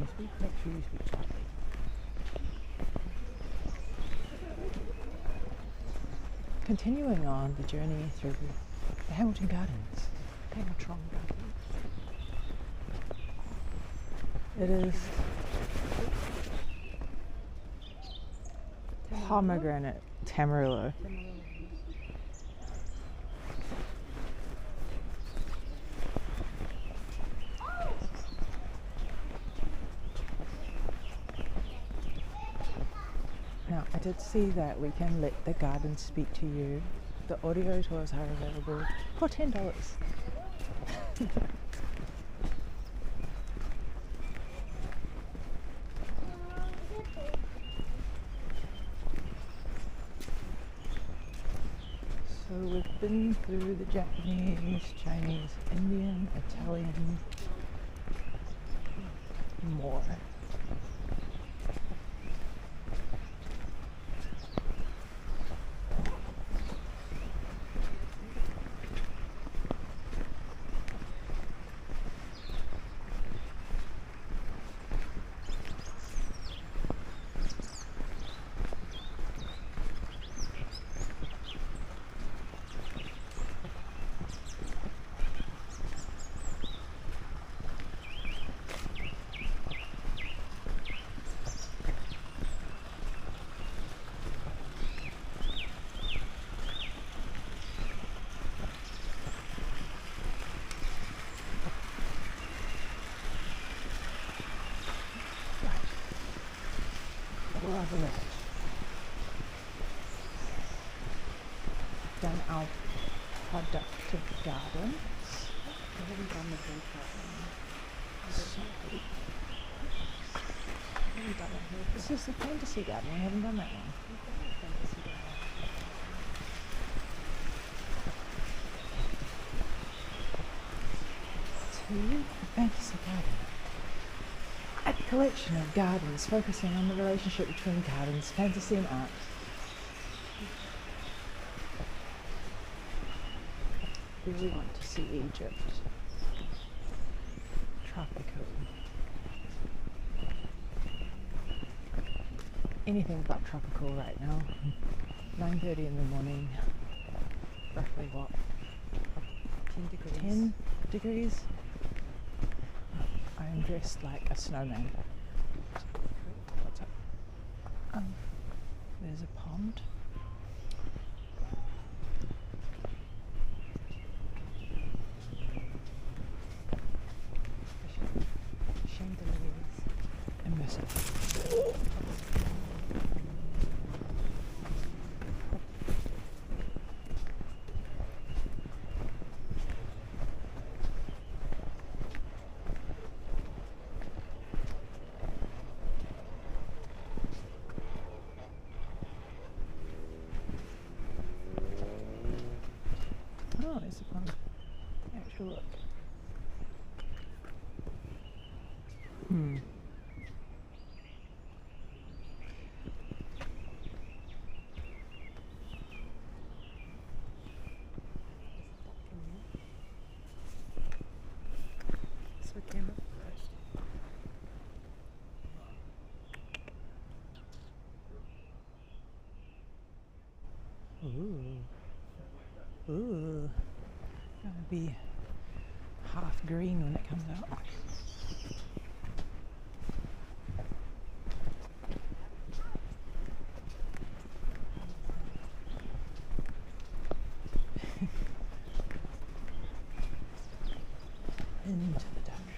you speak, make sure you speak softly. Continuing on the journey through the Hamilton Gardens. Hamilton Gardens. It is pomegranate Tamarillo. Now, I did see that we can let the garden speak to you. The audio tours are available for $10. So we've been through the Japanese, Chinese, Indian, Italian, more. Done our productive gardens. I haven't done the drink garden. I haven't done it here. This is the fantasy garden. We haven't done that one. To fantasy garden. A collection of gardens focusing on the relationship between gardens, fantasy and art. Really want to see Egypt. Tropical. Anything but tropical right now. 9:30 in the morning. Roughly what? 10 degrees. 10 degrees? I am dressed like a snowman. What's up? There's a pond. Chandeliers. Immerse. Oh, there's a pond. Actual look. So it came up first. Ooh. Gonna be half green when it comes out. Into the Dutch.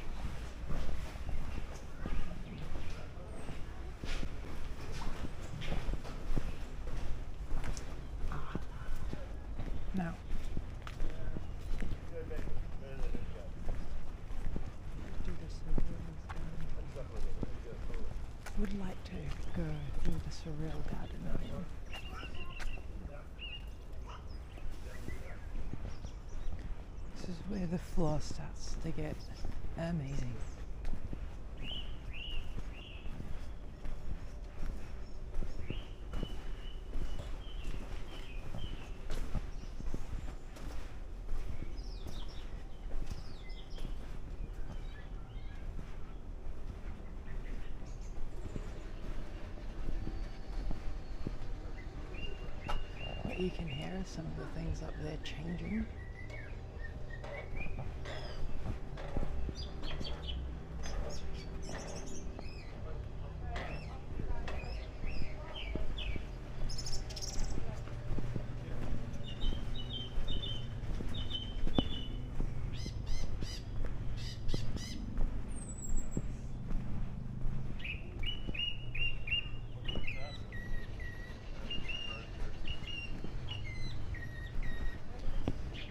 Now, Do the Surrealist Garden. would like to go through the Surreal Garden again. This is where the floor starts to get amazing. you can hear some of the things up there changing.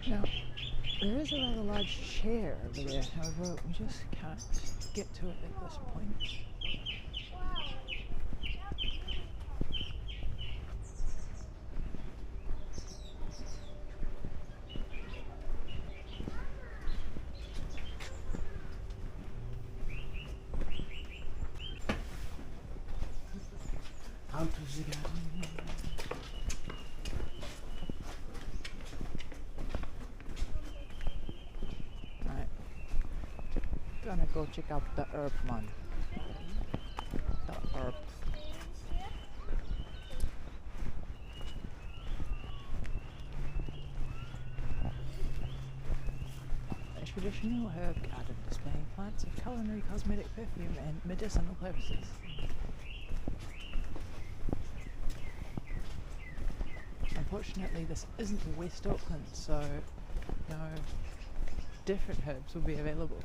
Now, there is a rather large chair over there, however, we just can't get to it at this point. Out of the garden. Gonna go check out the herb one. The herb. A traditional herb garden displaying plants of culinary, cosmetic, perfume and medicinal purposes. Unfortunately this isn't West Auckland, so no different herbs will be available.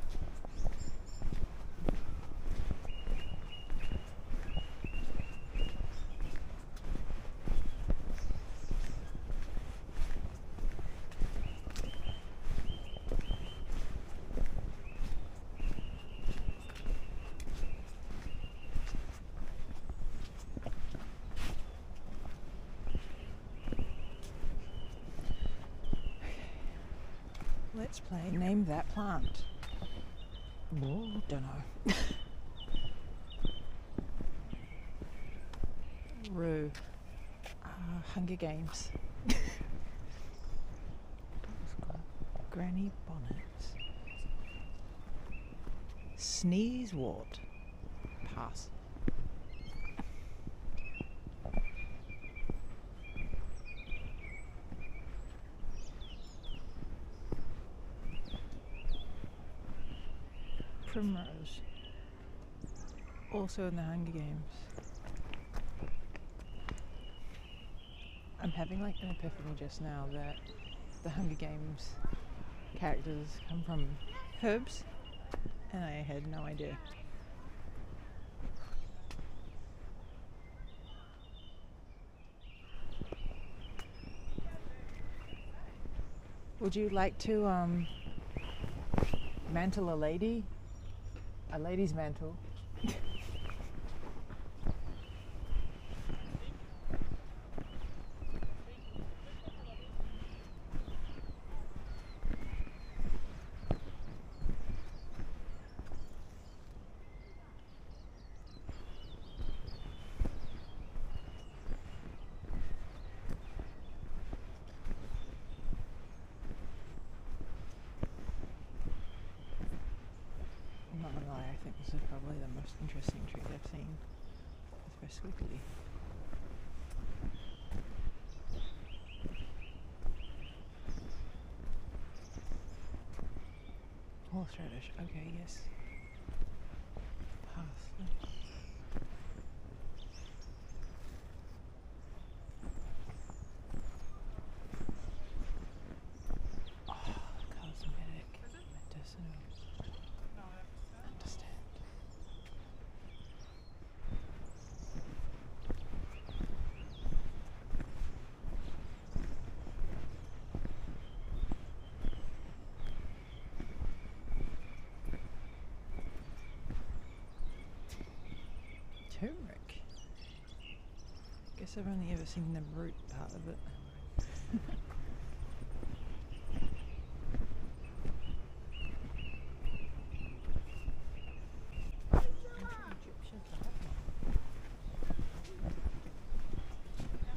Let's play Name That Plant. Oh, don't know. Rue. Hunger Games. Granny Bonnets. Sneeze Wart. Pass. Primrose, also in the Hunger Games. I'm having like an epiphany just now that the Hunger Games characters come from herbs, and I had no idea. Would you like to mantle a lady? A lady's mantle. Not gonna lie, I think this is probably the most interesting tree I've seen. It's very squiggly. Horseradish, okay, yes. Parsley. Oh, cosmetic, medicinal. Understand. Turmeric. Guess I've only ever seen the root part of it.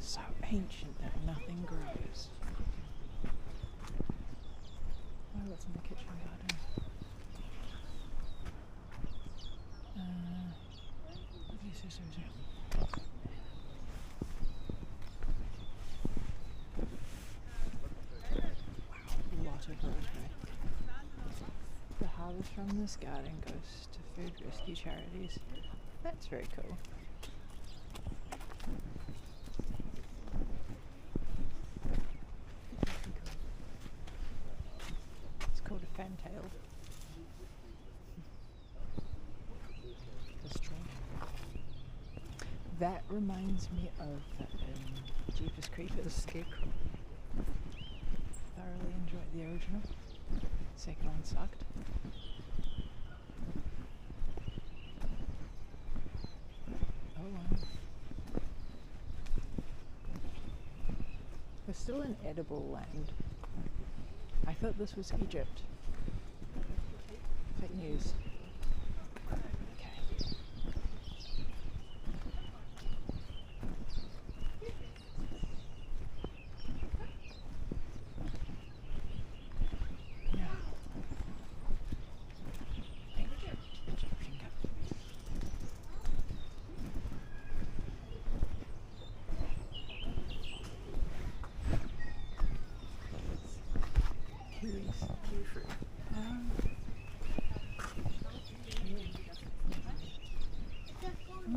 So ancient that nothing grows. Oh, what's in the kitchen garden? Yes. from this garden goes to food rescue charities. That's very cool. It's called a fantail. The stroll. That reminds me of Jeepers Creepers. Scarecrow. Thoroughly enjoyed the original. Second one sucked. Oh wow. We're still in edible land. I thought this was Egypt. Fake news. Okay. Now, ancient Egyptian garden. Kiwis. Kiwi fruit. Oh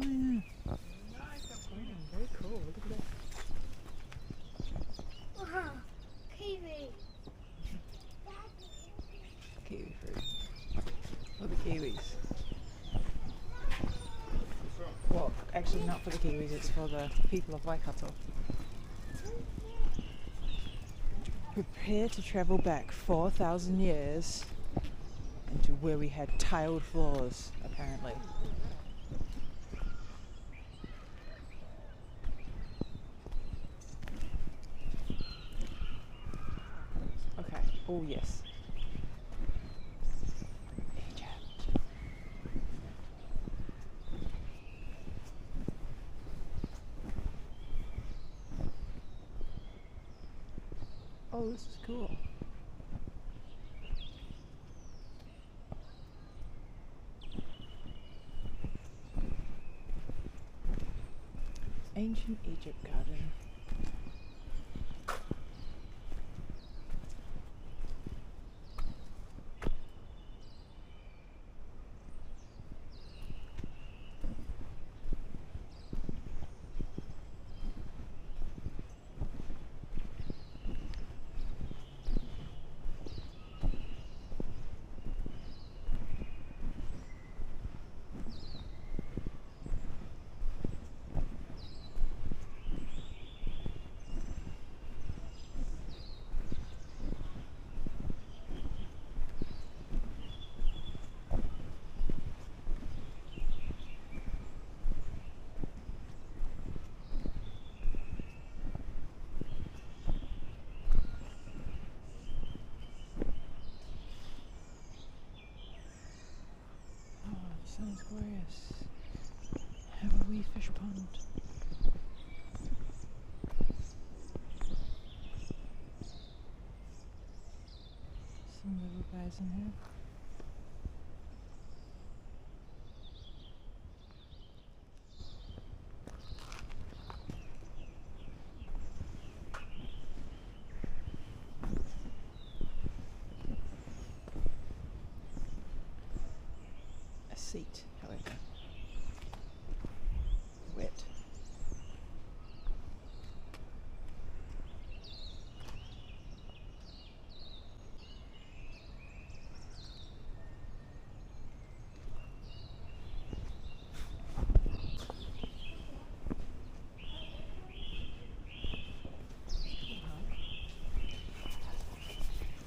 yeah. Very cool. Look at that. Wow, kiwi. Kiwi fruit. For the Kiwis. Well, actually not for the Kiwis, it's for the people of Waikato. Prepare to travel back 4,000 years into where we had tiled floors, apparently. Okay, oh yes. Egypt. Oh, this is cool. Ancient Egypt Garden. Sounds glorious. Have a wee fish pond. Some little guys in here. Seat, however. Wet.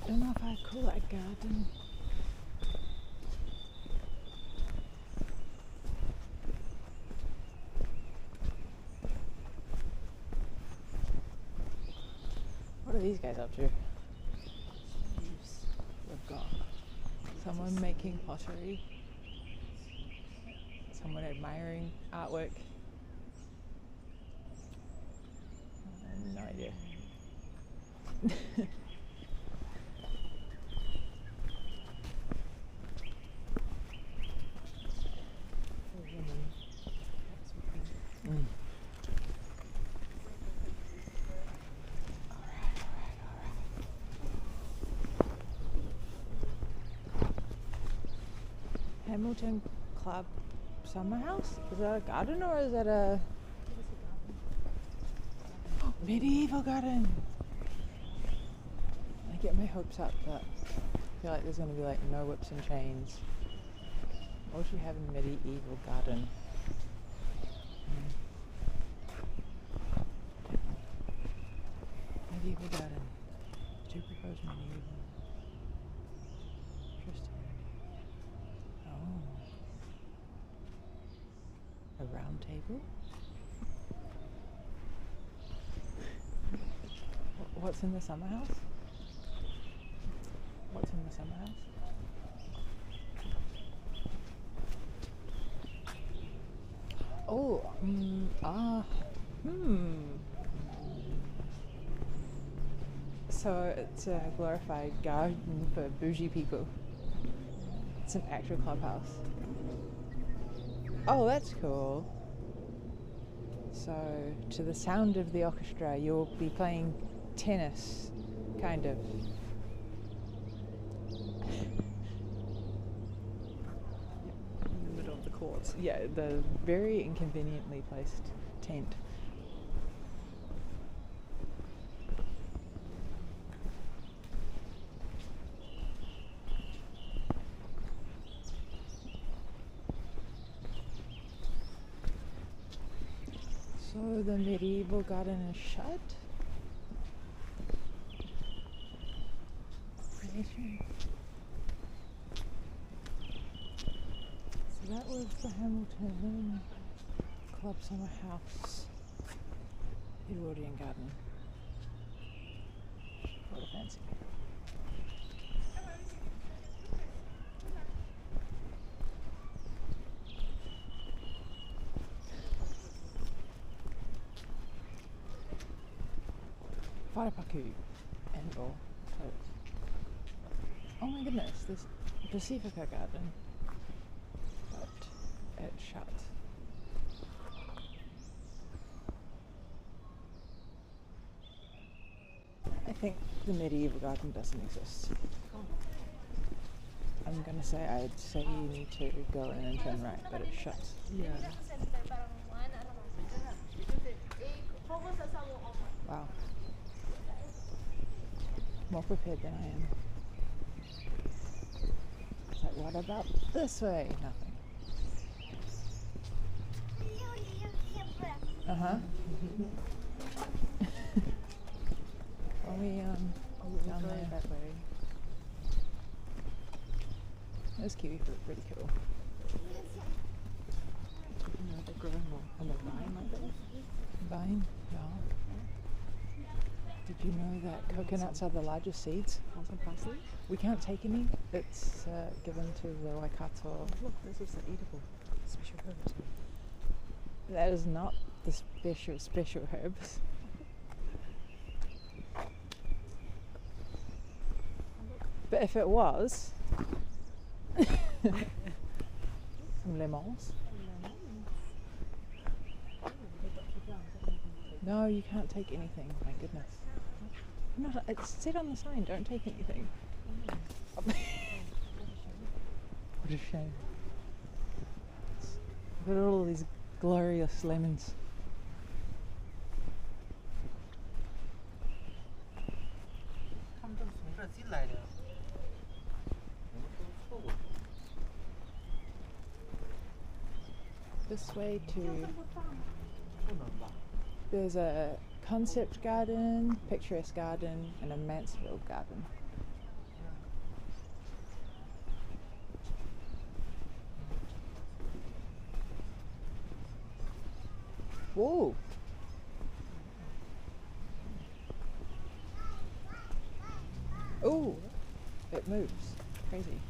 I don't know if I'd call it a garden. What are these guys up to? We've got someone making pottery, someone admiring artwork. No idea. Mm. Hamilton Club Summer House? Is that a garden or is that a medieval garden? I get my hopes up, but I feel like there's going to be like no whips and chains. What should you have in a medieval garden? Medieval garden. Do you propose medieval? Interesting. Oh. A round table? What's in the summer house? What's in the summer house? Oh, So it's a glorified garden for bougie people. It's an actual clubhouse. Oh, that's cool. So, to the sound of the orchestra, you'll be playing tennis, kind of. In the middle of the court. Yeah, the very inconveniently placed tent. So the medieval garden is shut? So that was the Hamilton Club Summer House, Edwardian Garden. What a fancy. Wharapaku and all clothes. Oh my goodness, there's Pacifica Garden, but it's shut. I think the medieval garden doesn't exist. I'm gonna say I'd say you need to go in and turn right, but it's shut. Yeah. Wow. More prepared than I am. It's like, what about this way? Nothing. Uh-huh. Are we down there? That way. Those kiwi fruit pretty cool. No, they're growing on the vine like that. Vine? Yeah. Did you know that coconuts are the largest seeds? Want some parsley? We can't take any. It's given to the Waikato. Look, this is the edible special herbs. That is not the special herbs. But if it was, some lemons. No, you can't take anything. My goodness. No, it said on the sign, don't take anything. What a shame. Look at all these glorious lemons. This way to... There's a Conceptual Garden, Picturesque Garden, and a Mansfield Garden. Whoa! Oh! It moves. Crazy.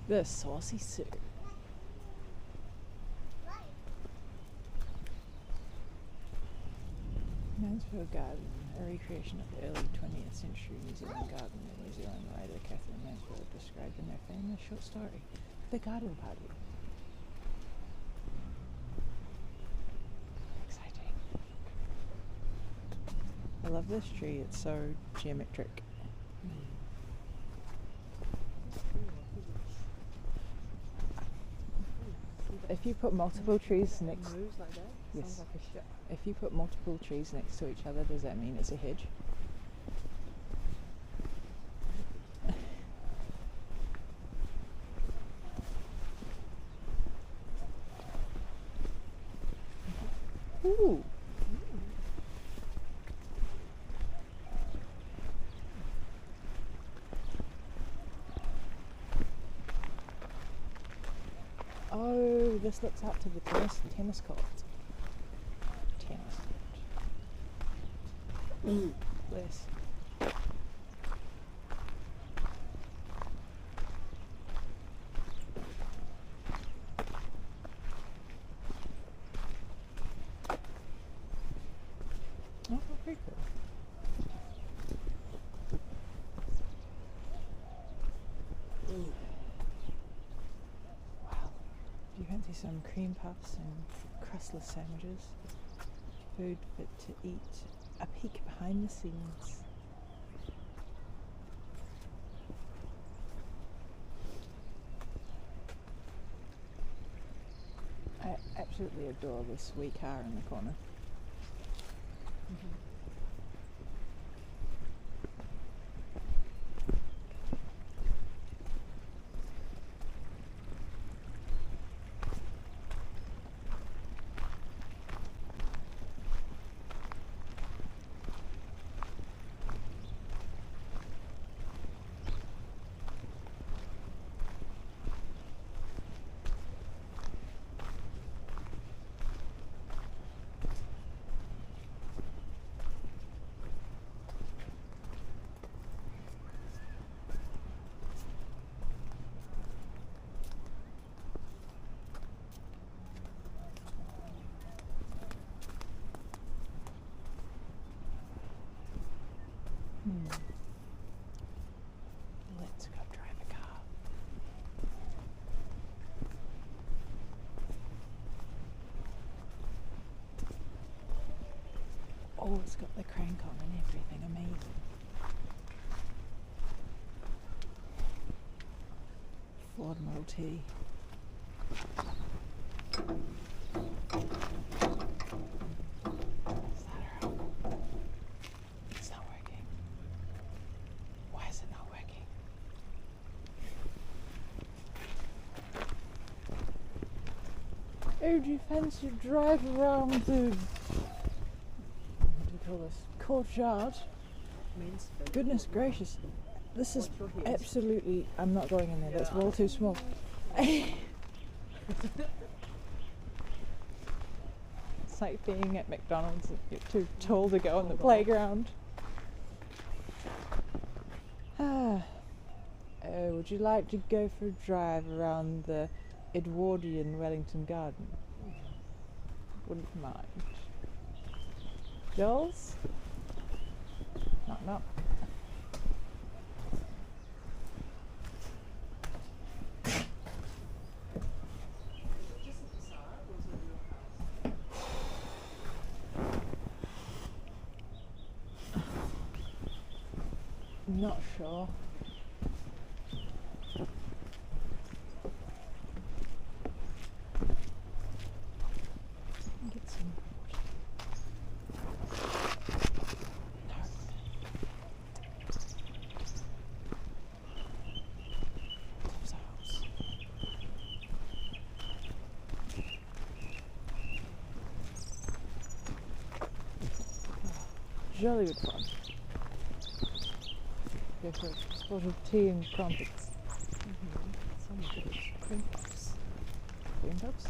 The saucy Sue. Mansfield Garden, a recreation of the early 20th century New Zealand garden that New Zealand writer Catherine Mansfield described in her famous short story, The Garden Party. love this tree, it's so geometric. If you put multiple trees next, Moves like that. Yes. Sounds like a ship. if you put multiple trees next to each other, does that mean it's a hedge? Ooh. Oh, this looks out to the tennis court. Tennis court. Bless. Oh, very cool. Wow. Do you fancy some cream puffs and crustless sandwiches? Food fit to eat. A peek behind the scenes. I absolutely adore this wee car in the corner. Let's go drive a car. Oh, it's got the crank on and everything, amazing. Ford Model T. Is that her? It's not working. Why is it not working? Oh, do you fancy a drive around the, what do we call this, courtyard? Mansfield. Goodness gracious, this is Watch your head. absolutely, I'm not going in there, that's Yeah. all too small. It's like being at McDonald's and you're too tall to go on the playground. Would you like to go for a drive around the Edwardian Wellington Garden? Wouldn't mind. Girls? Knock knock. Not sure. Get some. No. Themselves. Jolly good fun. Go for a spot of tea and crumpets. Some good cream puffs. Cream puffs?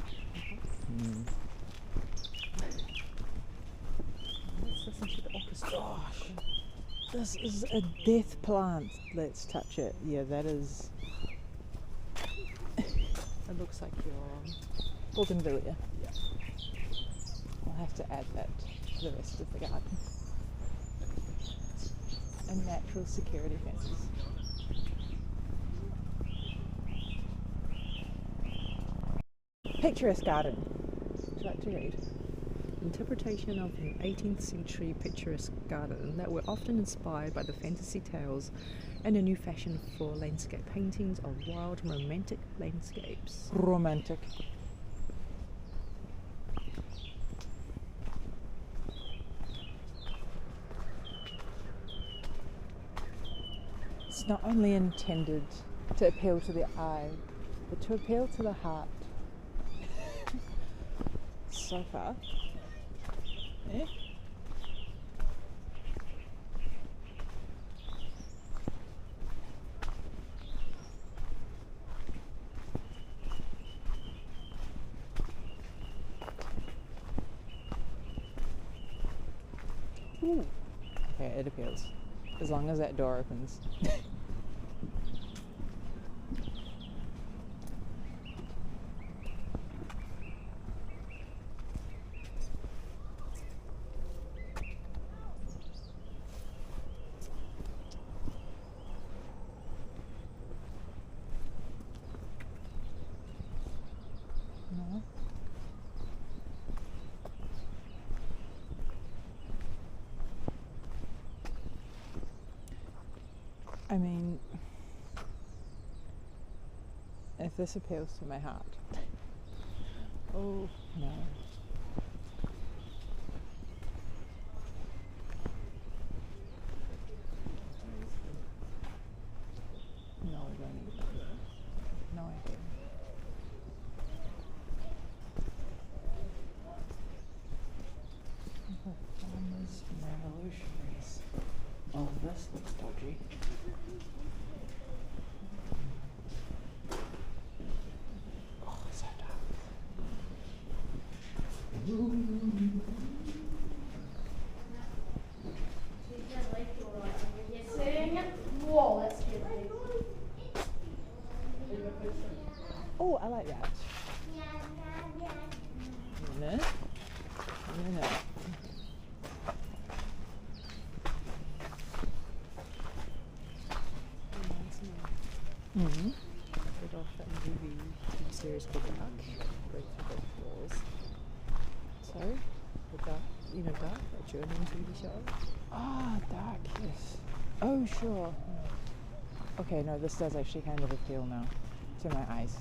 Let's listen to the orchestra. Gosh, this is a death plant. Let's touch it. Yeah, that is It looks like your bougainvillea. yeah. I'll have to add that to the rest of the garden. And natural security fences. Picturesque Garden. Would you like to read? interpretation of an 18th century picturesque garden that were often inspired by the fantasy tales and a new fashion for landscape paintings of wild romantic landscapes. Romantic. It's not only intended to appeal to the eye, but to appeal to the heart. So far. Eh? Ooh. Okay, it appeals. As long as that door opens. No. I mean, if this appeals to my heart. Oh, no. No, I don't need that. No idea. Farmers and revolutionaries. Oh, this looks dodgy. Oh, so dark. Oh, I like that. No. No. Mm-hmm. Bit off that movie TV series called Dark. Break through both walls. Sorry? The Dark, Dark, that German TV show. Ah, dark, yes. Oh, sure. Okay, no, this does actually kind of appeal now to my eyes.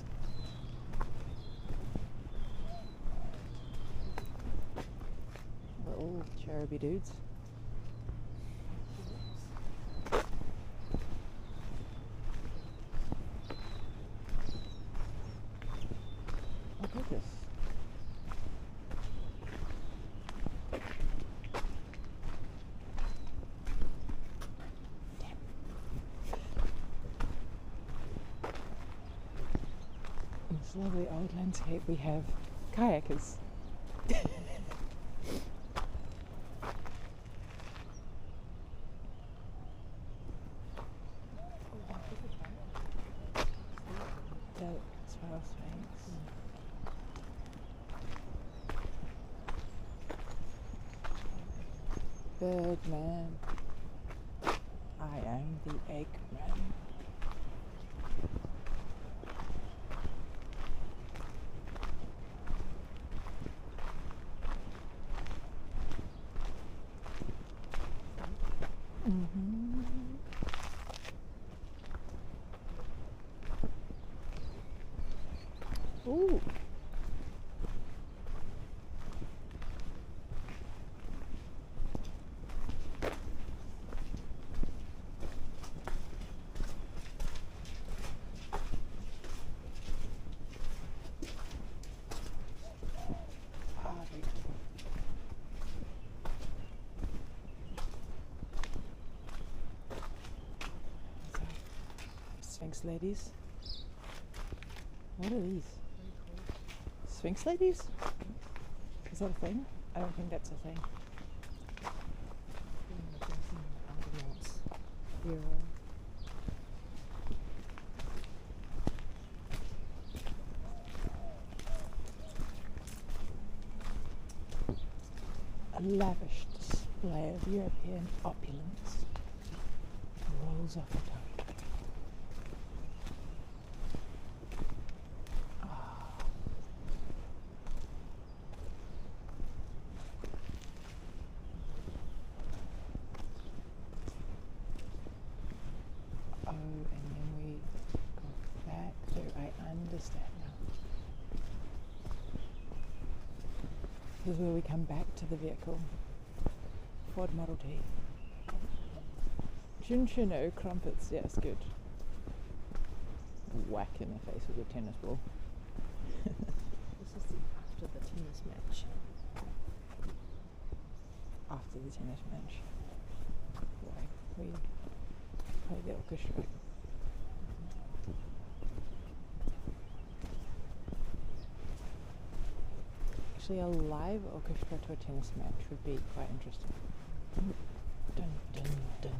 Little cheruby dudes. Look at this. In this lovely old landscape we have kayakers. That's what else makes. Birdman. I am the Eggman. Mm-hmm. Ooh. Sphinx ladies. What are these? Sphinx ladies? Is that a thing? I don't think that's a thing. Yeah. A lavish display of European opulence rolls off the tongue. understand now. This is where we come back to the vehicle. Ford Model T. Chinchino crumpets, yes, good. Whack in the face with a tennis ball. This is after the tennis match. After the tennis match. Why? We play the orchestra. Actually, a live orchestra to a tennis match would be quite interesting. Dun dun dun.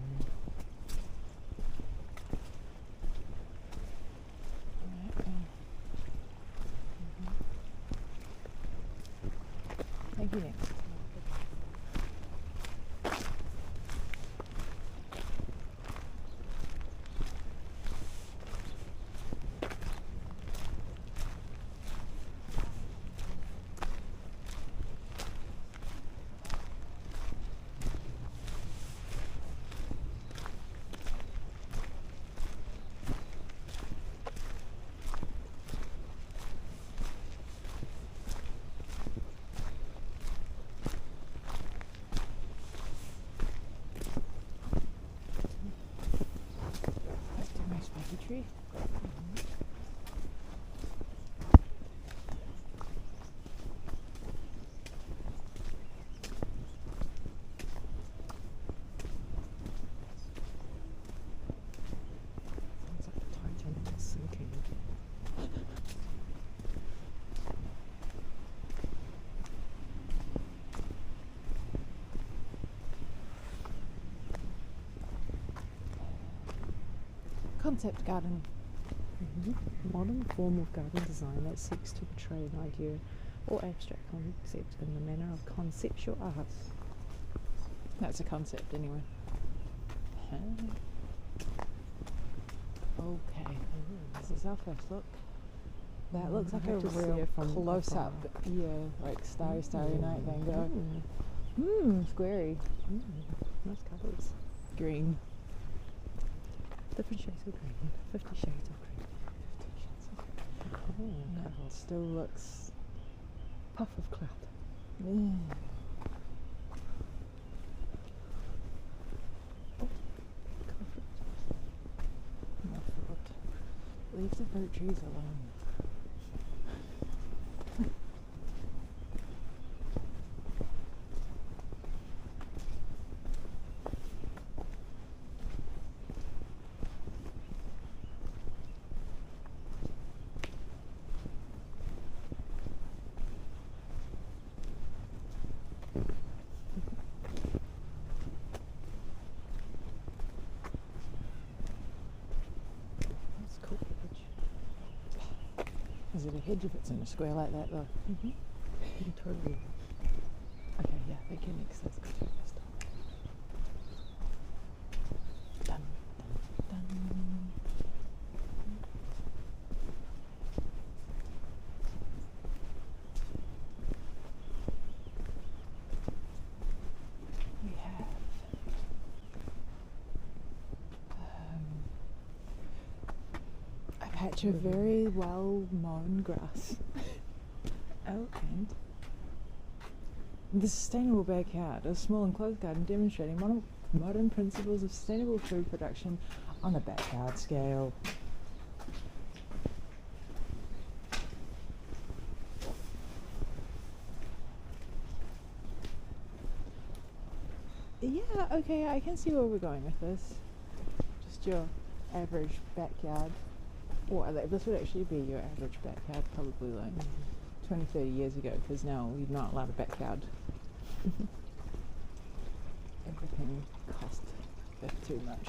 Thank you, next. Tree. Sounds like the Titanic is sinking. Concept garden. Modern form of garden design that seeks to portray an idea or abstract concept in the manner of conceptual art. That's a concept anyway. Okay, this is our first look. That looks like a have to see real it from close-up, yeah, like starry night Van Gogh. Squarey. Nice colours. Green. Different shades of green. 50 shades of green. That still looks... Puff of cloud. Leave the fruit trees alone. Is it a hedge if it's in a square like that though? Totally. Okay, yeah, thank you, next. That's good. Dun, dun, dun. We have a patch of very well mown grass. Oh, and the sustainable backyard, a small enclosed garden demonstrating modern principles of sustainable food production on a backyard scale. Yeah, okay, I can see where we're going with this. Just your average backyard. Or this would actually be your average backyard, probably like 20, 30 years ago, because now you're not allowed a backyard. Everything cost a bit too much.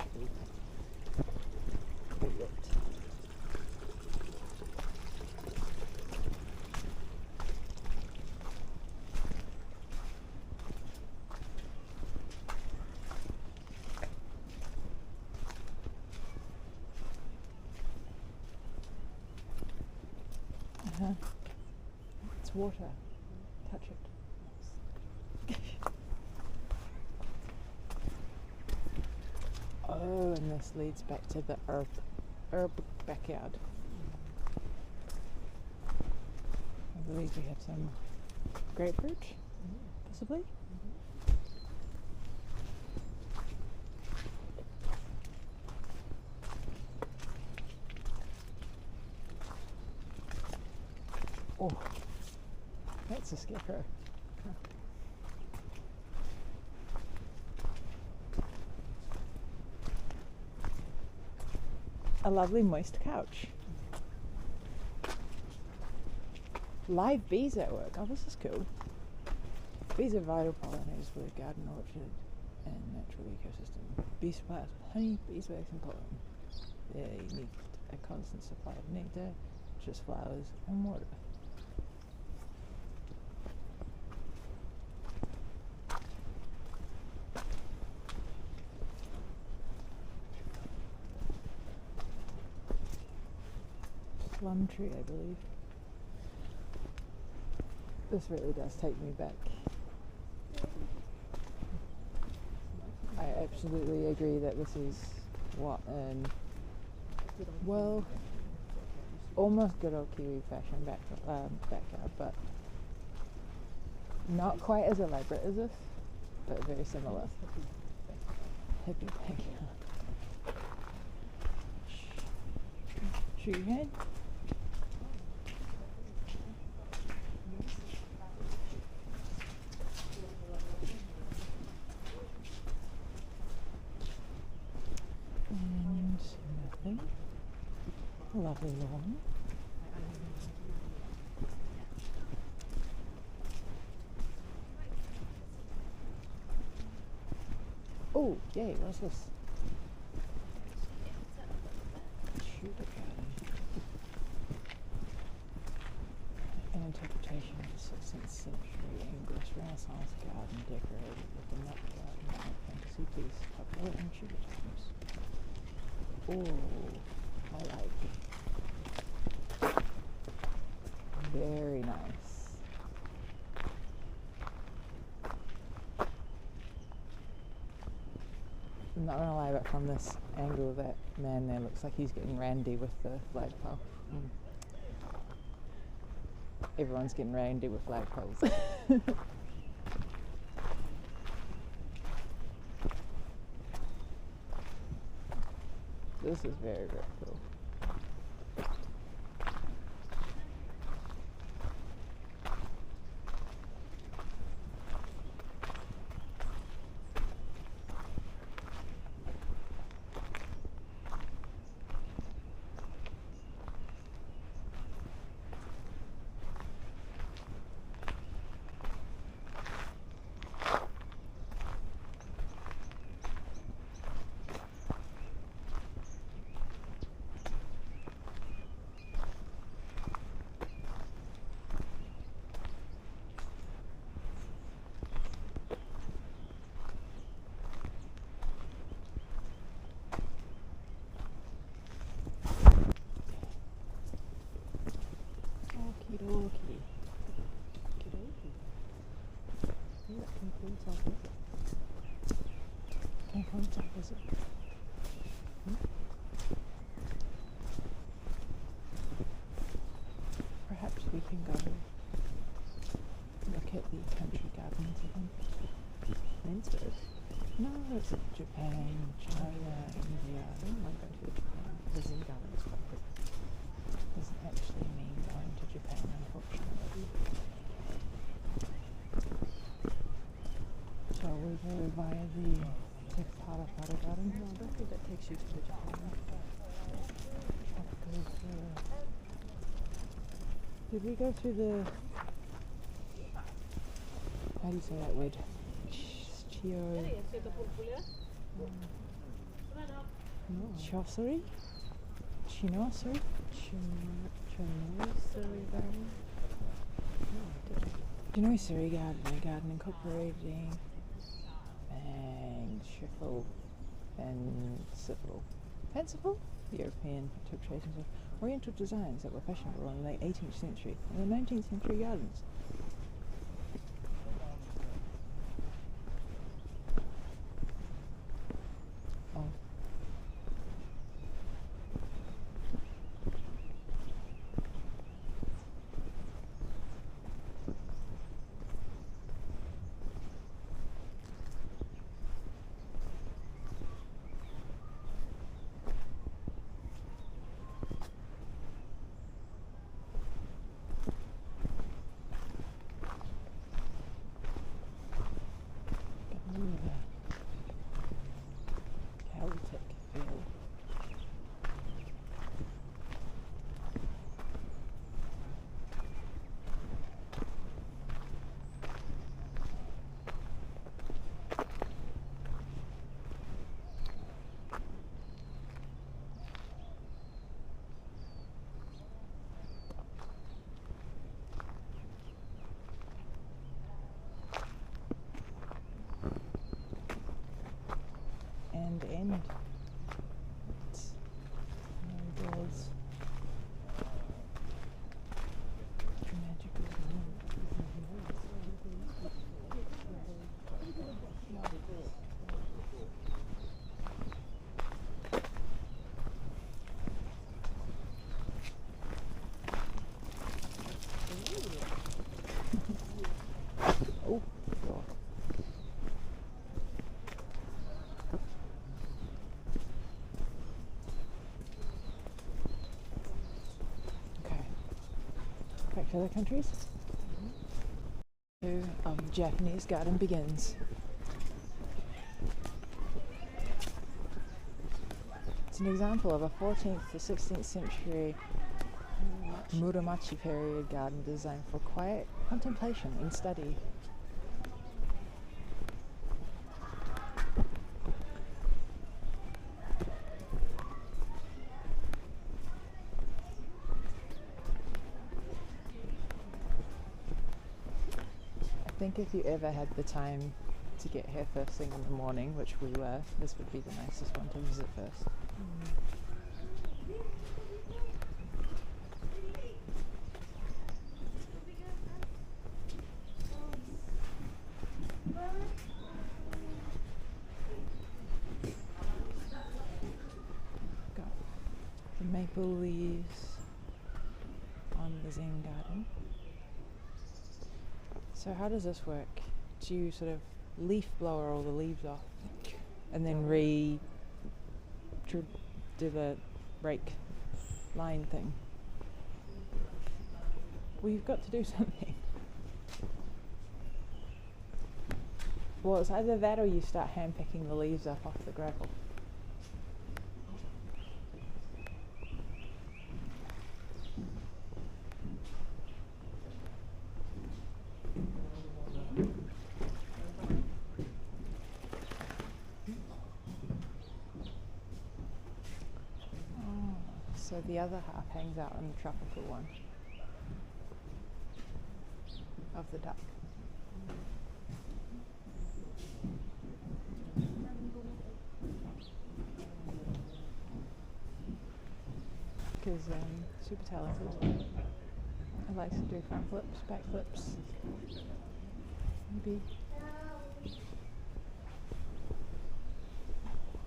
It's water. Touch it. Oh, and this leads back to the herb backyard. I believe we have some grapefruit, possibly. Oh, that's a scarecrow. A lovely moist couch. Live bees at work. Oh, this is cool. Bees are vital pollinators for the garden orchard and natural ecosystem. Bee supplies with honey, beeswax and pollen. They need a constant supply of nectar, just flowers and water. Plum tree, I believe. This really does take me back. I absolutely agree that this is what well, almost good old Kiwi fashion backyard, but not quite as elaborate as this, but very similar. Hippie backyard. Shoot your head. And nothing. Lovely lawn. Oh, yay, what's this? Tudor Garden. An interpretation of the 16th century English Renaissance garden decorated with a nut garden and a fantasy piece popular in Tudor times. Oh, I like it. Very nice. I'm not gonna lie, but from this angle, that man there looks like he's getting randy with the flagpole. Everyone's getting randy with flagpoles. This is very, very cool. Okie That concludes our visit. concludes our visit. Perhaps we can go look at the country gardens again. Mansfield. No, it's Japan, China, India. I don't mind going to Japan. The Zen Garden is quite good. Doesn't actually mean going to Japan, unfortunately. Shall we go via the Takapara Garden? No, I don't think that takes you to the Japan. Did we go through the... How do you say that word? Chinoiserie? Chinoiserie? Chinoiserie Garden? No, I didn't. Chinoiserie Garden, a garden incorporating fanciful European interpretations of Oriental designs that were fashionable in the late 18th century and the 19th century gardens. Oh. for the countries. Tour of Japanese garden begins. It's an example of a 14th to 16th century Muromachi period garden designed for quiet contemplation and study. I think if you ever had the time to get here first thing in the morning, which we were, this would be the nicest one to visit first. Got the maple leaves on the Zen garden. So how does this work? Do you sort of leaf blower all the leaves off and then do the rake line thing? Well, you've got to do something. Well, it's either that or you start hand picking the leaves up off the gravel. So the other half hangs out on the tropical one of the duck. Because super talented. I like to do front flips, back flips.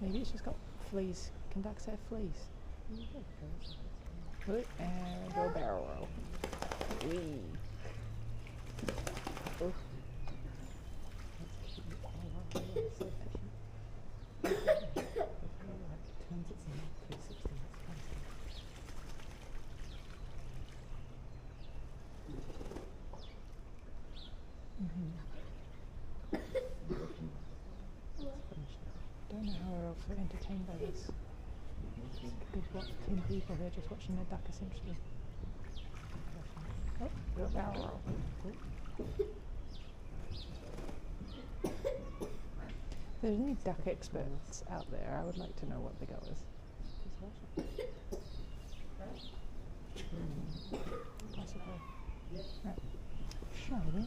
Maybe it's just got fleas. Can ducks have fleas? Look, and go barrel roll. Whee. Oh. Don't know how we're also entertained by this. Good, what, 10 people here just watching a duck essentially. Oh, go barrel roll. If there's any duck experts out there, I would like to know what the go is. Possibly. Right. Shall we?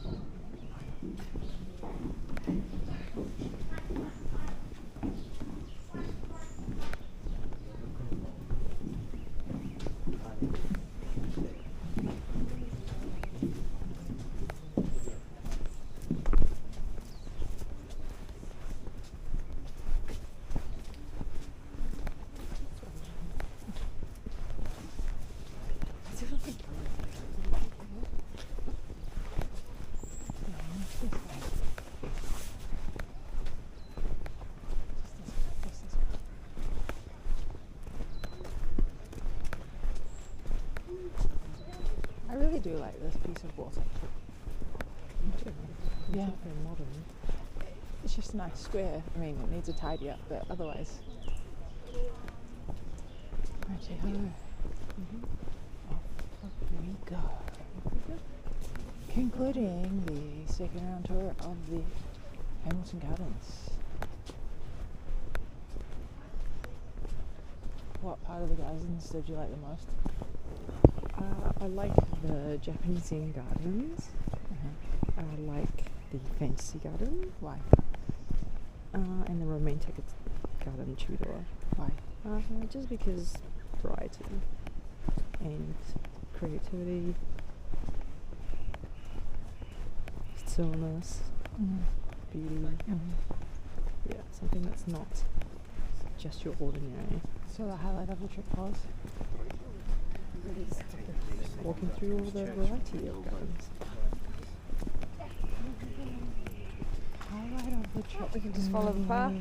I really do like this piece of water. Yeah. Very modern. It's just a nice square. I mean, it needs a tidy up, but otherwise. Righty ho. Off we go. Concluding the second round tour of the Hamilton Gardens. What part of the gardens did you like the most? I like the Japanese Zen Gardens. I like the Fantasy Garden. Why? And the Romantic Garden Tudor. Why? Just because variety and creativity, stillness, beauty. Yeah, something that's not just your ordinary. So the highlight of the trip was? Walking through all the variety of gardens. Highlight of the trip. We can just follow the path.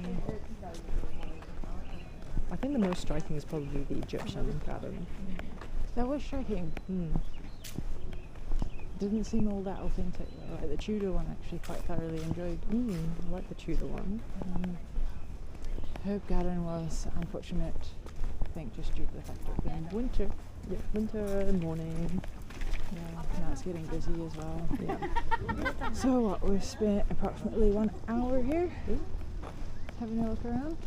I think the most striking is probably the Egyptian garden. That was striking. didn't seem all that authentic. Like the Tudor one, actually quite thoroughly enjoyed. I like the Tudor one. Herb Garden was unfortunate, I think, just due to the fact of it being winter. Yeah, winter morning. Yeah, now it's getting busy as well. Yeah. So what, we've spent approximately 1 hour here, having a look around.